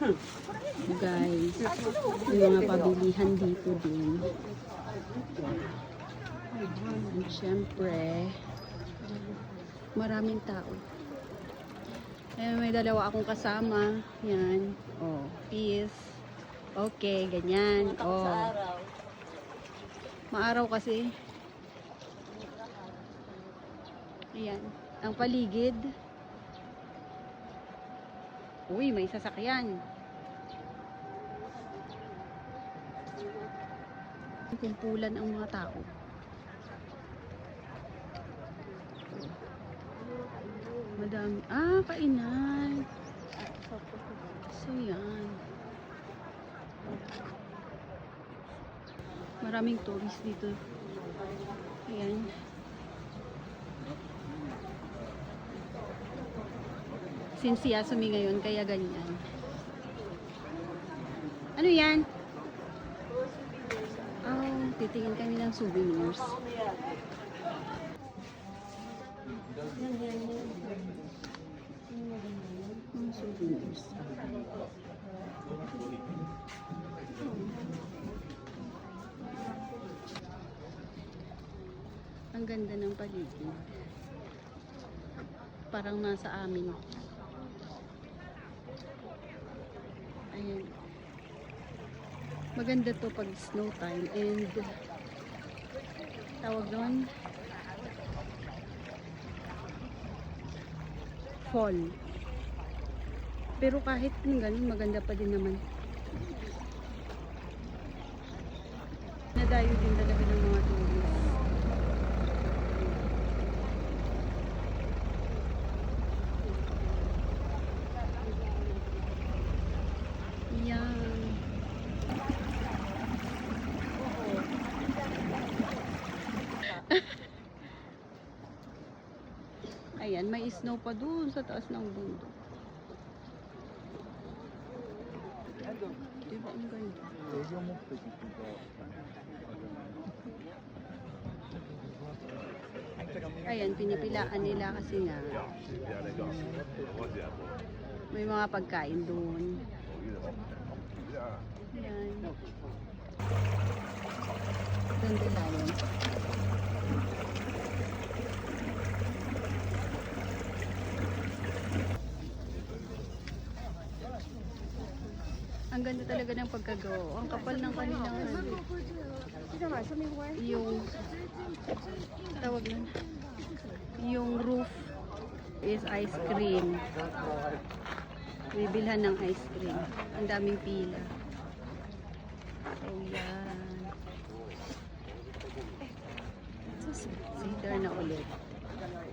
Guys, may mga pabilihan dito din. And syempre, maraming tao. May dalawa akong kasama. Yan. Oh, peace. Okay, ganyan. Oh. Maaraw kasi. Ayan. Ang paligid. Uy, may sasakyan. Kumpulan ang mga tao. Madami. Ah, kainan. So, yan. Maraming tourist dito. Ayan. Since Yasumi ngayon, kaya ganyan. Ano yan? Oh, titingin kami ng souvenirs. Souvenirs. Ang ganda ng paligid. Parang nasa amin. Ayan. Maganda to pag snow time and tawag doon fall. Pero kahit ganun, maganda pa din naman. Nadayo din talaga ng mga tourist. Yan. Ayan, may snow pa dun sa taas ng bundok. Diba ang ganda? Ayan, pinipilaan nila kasi nga may mga pagkain dun. Ayan. Dandelion. Ang ganda talaga ng pagkagawa. Ang kapal ng kanilang yung tawag nun. Yung roof is ice cream. Bibilhan ng ice cream. Ang daming pila. So yan. Cedar na ulit.